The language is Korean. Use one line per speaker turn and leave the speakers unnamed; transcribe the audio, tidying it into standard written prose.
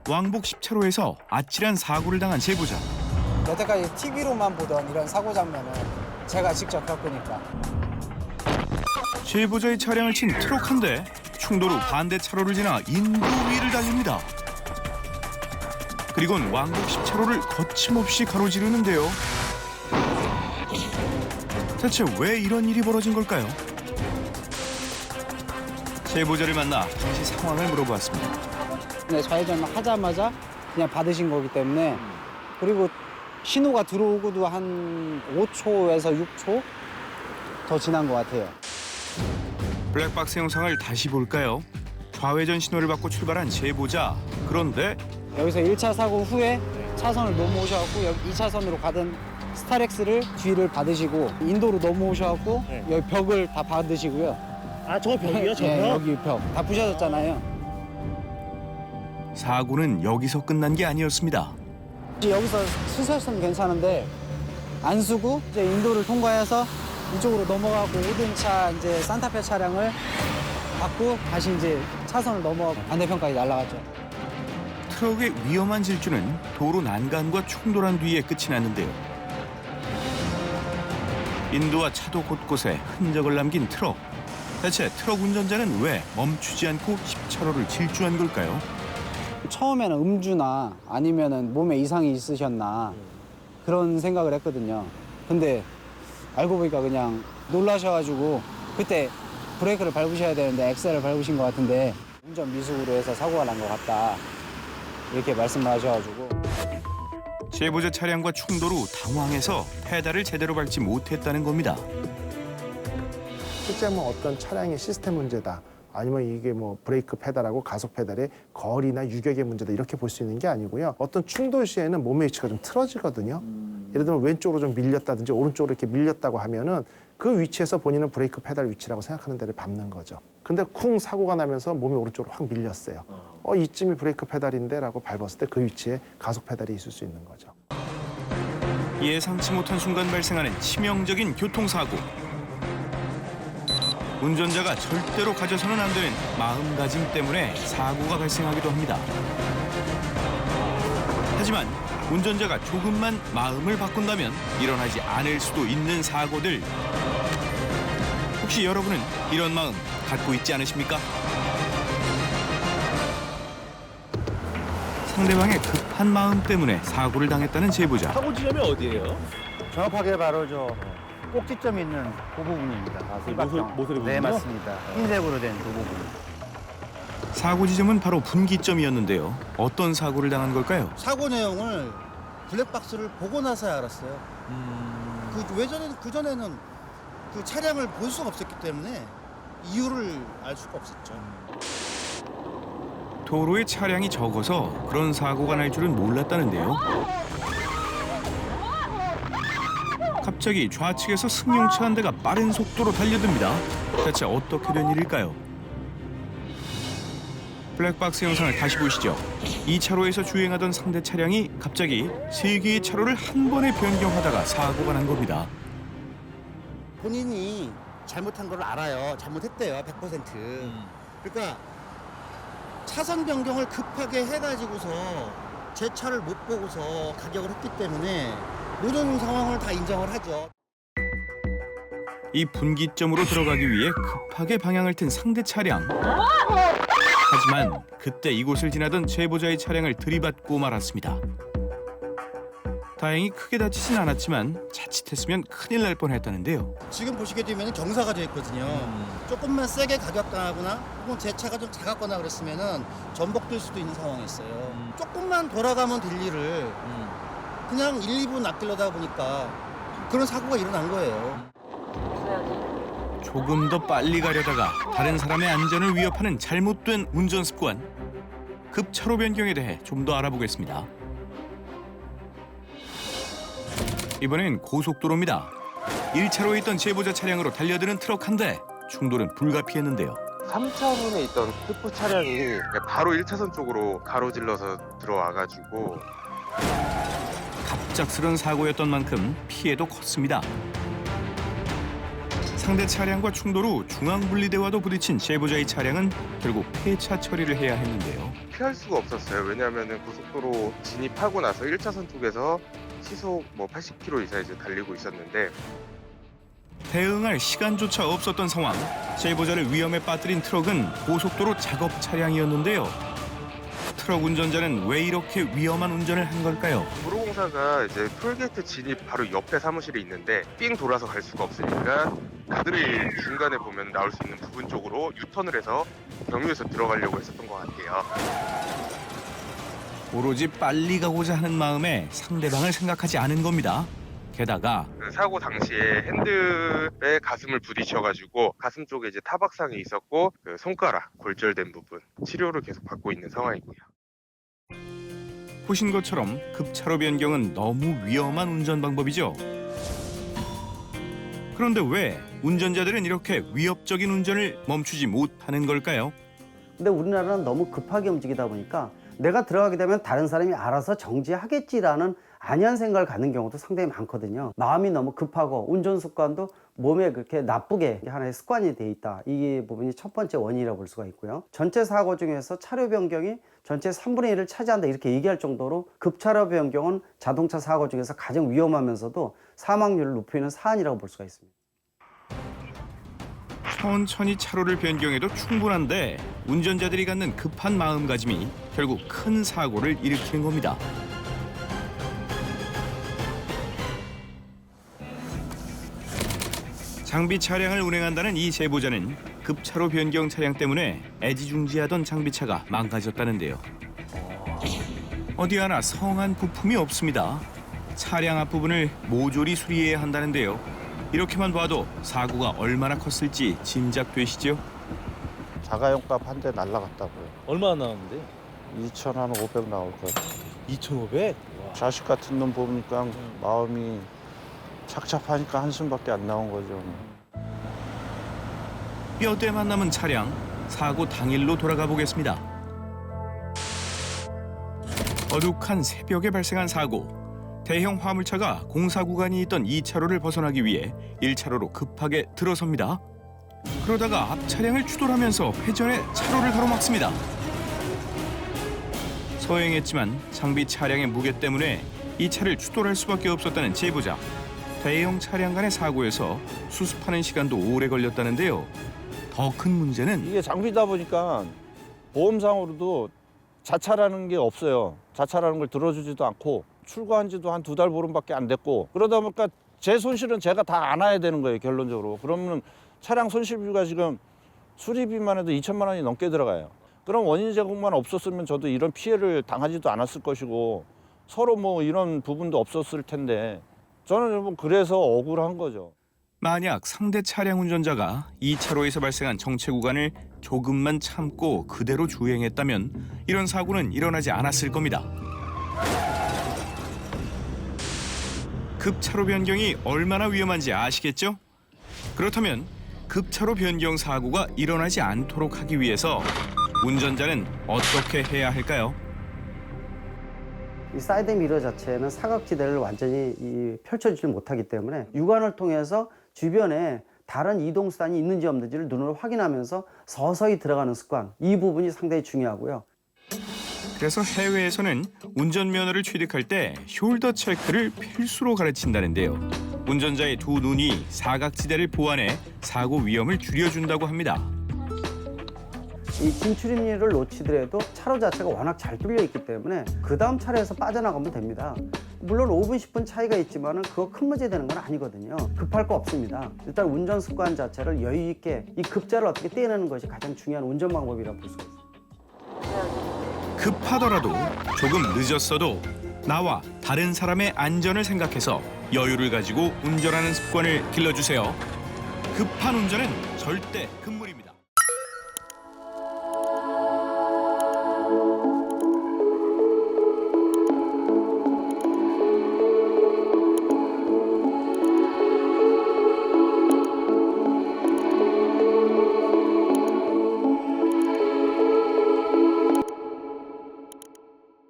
왕복 10차로에서 아찔한 사고를 당한 제보자.
여태까지 TV로만 보던 이런 사고 장면을 제가 직접 겪으니까.
제보자의 차량을 친 트럭 한 대 충돌 후 반대 차로를 지나 인도 위를 달립니다. 그리고는 왕복 10차로를 거침없이 가로지르는데요. 대체 왜 이런 일이 벌어진 걸까요? 제보자를 만나 당시 상황을 물어보았습니다.
네, 좌회전 하자마자 그냥 받으신 거기 때문에, 그리고 신호가 들어오고도 한 5초에서 6초 더 지난 것 같아요.
블랙박스 영상을 다시 볼까요? 좌회전 신호를 받고 출발한 제보자. 그런데
여기서 1차 사고 후에 차선을 넘어오셔갖고 여기 2차선으로 가던 스타렉스를 뒤를 받으시고 인도로 넘어오셔갖고 여기 벽을 다 받으시고요.
아, 저 벽이요? 저 벽?
네, 여기 벽 다 부셔졌잖아요.
사고는 여기서 끝난 게 아니었습니다.
여기서 쓰셨으면 괜찮은데 안 쓰고 이제 인도를 통과해서 이쪽으로 넘어가고 5등 이제 산타페 차량을 받고 다시 이제 차선을 넘어가고 반대편까지 날아갔죠.
트럭의 위험한 질주는 도로 난간과 충돌한 뒤에 끝이 났는데요. 인도와 차도 곳곳에 흔적을 남긴 트럭. 대체 트럭 운전자는 왜 멈추지 않고 10차로를 질주한 걸까요?
처음에는 음주나 아니면은 몸에 이상이 있으셨나 그런 생각을 했거든요. 근데 알고 보니까 그냥 놀라셔가지고 그때 브레이크를 밟으셔야 되는데 엑셀을 밟으신 것 같은데 운전 미숙으로 해서 사고가 난 것 같다 이렇게 말씀을 하셔가지고.
제보자 차량과 충돌 후 당황해서 페달을 제대로 밟지 못했다는 겁니다.
실제 뭐 어떤 차량의 시스템 문제다. 아니면 이게 뭐 브레이크 페달하고 가속 페달의 거리나 유격의 문제다 이렇게 볼 수 있는 게 아니고요. 어떤 충돌 시에는 몸의 위치가 좀 틀어지거든요. 예를 들면 왼쪽으로 좀 밀렸다든지 오른쪽으로 이렇게 밀렸다고 하면은 그 위치에서 본인은 브레이크 페달 위치라고 생각하는 데를 밟는 거죠. 근데 쿵 사고가 나면서 몸이 오른쪽으로 확 밀렸어요. 이쯤이 브레이크 페달인데 라고 밟았을 때 그 위치에 가속 페달이 있을 수 있는 거죠.
예상치 못한 순간 발생하는 치명적인 교통사고. 운전자가 절대로 가져서는 안 되는 마음가짐 때문에 사고가 발생하기도 합니다. 하지만 운전자가 조금만 마음을 바꾼다면 일어나지 않을 수도 있는 사고들. 혹시 여러분은 이런 마음 갖고 있지 않으십니까? 상대방의 급한 마음 때문에 사고를 당했다는 제보자.
사고 지점이 어디예요?
정확하게 바로 저 꼭지점이 있는 그 부분입니다.
모서리
네,
부분이요?
맞습니다. 흰색으로 된 그 부분.
사고 지점은 바로 분기점이었는데요. 어떤 사고를 당한 걸까요?
사고 내용을 블랙박스를 보고 나서야 알았어요. 그전에는 그 차량을 볼 수가 없었기 때문에 이유를 알 수가 없었죠.
도로에 차량이 적어서 그런 사고가 날 줄은 몰랐다는데요. 갑자기 좌측에서 승용차 한 대가 빠른 속도로 달려듭니다. 대체 어떻게 된 일일까요? 블랙박스 영상을 다시 보시죠. 이 차로에서 주행하던 상대 차량이 갑자기 세 개의 차로를 한 번에 변경하다가 사고가 난 겁니다.
본인이 잘못한 걸 알아요. 잘못했대요. 100%. 그러니까 차선 변경을 급하게 해가지고서 제 차를 못 보고서 가격을 했기 때문에 모든 상황을 다 인정을 하죠.
이 분기점으로 들어가기 위해 급하게 방향을 튼 상대 차량. 하지만 그때 이곳을 지나던 제보자의 차량을 들이받고 말았습니다. 다행히 크게 다치진 않았지만 자칫했으면 큰일 날 뻔했다는데요.
지금 보시게 되면 경사가 되어 있거든요. 조금만 세게 가격당하거나 혹은 제 차가 좀 작았거나 그랬으면은 전복될 수도 있는 상황이었어요. 조금만 돌아가면 될 일을 그냥 1, 2분 앞길러다 보니까 그런 사고가 일어난 거예요.
조금 더 빨리 가려다가 다른 사람의 안전을 위협하는 잘못된 운전 습관. 급차로 변경에 대해 좀 더 알아보겠습니다. 이번엔 고속도로입니다. 1차로에 있던 제보자 차량으로 달려드는 트럭 한 대. 충돌은 불가피했는데요.
3차선에 있던 흡부 차량이 바로 1차선 쪽으로 가로질러서 들어와가지고
갑작스런 사고였던 만큼 피해도 컸습니다. 상대 차량과 충돌 후 중앙분리대와도 부딪힌 제보자의 차량은 결국 폐차 처리를 해야 했는데요.
피할 수가 없었어요. 왜냐하면 고속도로 진입하고 나서 1차선 쪽에서 시속 80km 이상 이제 달리고 있었는데
대응할 시간조차 없었던 상황. 제보자를 위험에 빠뜨린 트럭은 고속도로 작업 차량이었는데요. 트럭 운전자는 왜 이렇게 위험한 운전을 한 걸까요?
도로공사가 이제 톨게이트 진입 바로 옆에 사무실이 있는데 삥 돌아서 갈 수가 없으니까 가드레일 중간에 보면 나올 수 있는 부분 쪽으로 유턴을 해서 경유해서 들어가려고 했었던 것 같아요.
오로지 빨리 가고자 하는 마음에 상대방을 생각하지 않은 겁니다. 게다가
그 사고 당시에 핸들에 가슴을 부딪혀가지고 가슴 쪽에 이제 타박상이 있었고 그 손가락 골절된 부분 치료를 계속 받고 있는 상황이고요.
보신 것처럼 급차로 변경은 너무 위험한 운전 방법이죠. 그런데 왜 운전자들은 이렇게 위협적인 운전을 멈추지 못하는 걸까요?
근데 우리나라는 너무 급하게 움직이다 보니까 내가 들어가게 되면 다른 사람이 알아서 정지하겠지라는 안이한 생각을 갖는 경우도 상당히 많거든요. 마음이 너무 급하고 운전 습관도 몸에 그렇게 나쁘게 하나의 습관이 돼 있다. 이 부분이 첫 번째 원인이라고 볼 수가 있고요. 전체 사고 중에서 차로 변경이 전체 3분의 1을 차지한다 이렇게 얘기할 정도로 급차로 변경은 자동차 사고 중에서 가장 위험하면서도 사망률을 높이는 사안이라고 볼 수가 있습니다.
천천히 차로를 변경해도 충분한데 운전자들이 갖는 급한 마음가짐이 결국 큰 사고를 일으키는 겁니다. 장비 차량을 운행한다는 이 제보자는 급차로 변경 차량 때문에 애지중지하던 장비차가 망가졌다는데요. 어디 하나 성한 부품이 없습니다. 차량 앞부분을 모조리 수리해야 한다는데요. 이렇게만 봐도 사고가 얼마나 컸을지 짐작되시죠?
자가용값 한 대 날라갔다고요.
얼마나 나왔는데?
2,500 나올 거예요.
2,500?
자식 같은 놈 보니까 마음이 착잡하니까 한숨밖에 안 나온 거죠.
뼈대만 남은 차량, 사고 당일로 돌아가 보겠습니다. 어둑한 새벽에 발생한 사고. 대형 화물차가 공사 구간이 있던 2차로를 벗어나기 위해 1차로로 급하게 들어섭니다. 그러다가 앞 차량을 추돌하면서 회전해 차로를 가로막습니다. 서행했지만 장비 차량의 무게 때문에 이 차를 추돌할 수밖에 없었다는 제보자. 대형 차량 간의 사고에서 수습하는 시간도 오래 걸렸다는데요. 더 큰 문제는
이게 장비다 보니까 보험상으로도 자차라는 게 없어요. 자차라는 걸 들어주지도 않고 출고한 지도 한 2달 보름밖에 안 됐고 그러다 보니까 제 손실은 제가 다 안아야 되는 거예요, 결론적으로. 그러면 차량 손실비가 지금 수리비만 해도 2천만 원이 넘게 들어가요. 그럼 원인 제공만 없었으면 저도 이런 피해를 당하지도 않았을 것이고 서로 뭐 이런 부분도 없었을 텐데 저는 뭐 그래서 억울한 거죠.
만약 상대 차량 운전자가 2차로에서 발생한 정체 구간을 조금만 참고 그대로 주행했다면 이런 사고는 일어나지 않았을 겁니다. 급차로 변경이 얼마나 위험한지 아시겠죠? 그렇다면 급차로 변경 사고가 일어나지 않도록 하기 위해서 운전자는 어떻게 해야 할까요?
이 사이드 미러 자체는 사각지대를 완전히 펼쳐주지 못하기 때문에 육안을 통해서 주변에 다른 이동수단이 있는지 없는지를 눈으로 확인하면서 서서히 들어가는 습관, 이 부분이 상당히 중요하고요.
그래서 해외에서는 운전면허를 취득할 때 숄더 체크를 필수로 가르친다는데요. 운전자의 두 눈이 사각지대를 보완해 사고 위험을 줄여준다고 합니다.
이 진출입리를 놓치더라도 차로 자체가 워낙 잘 뚫려 있기 때문에 그 다음 차로에서 빠져나가면 됩니다. 물론 5분, 10분 차이가 있지만 그거 큰 문제 되는 건 아니거든요. 급할 거 없습니다. 일단 운전 습관 자체를 여유 있게 이 급자를 어떻게 떼내는 것이 가장 중요한 운전 방법이라고 볼 수가 있습니다.
급하더라도 조금 늦었어도 나와 다른 사람의 안전을 생각해서 여유를 가지고 운전하는 습관을 길러주세요. 급한 운전은 절대 금물입니다.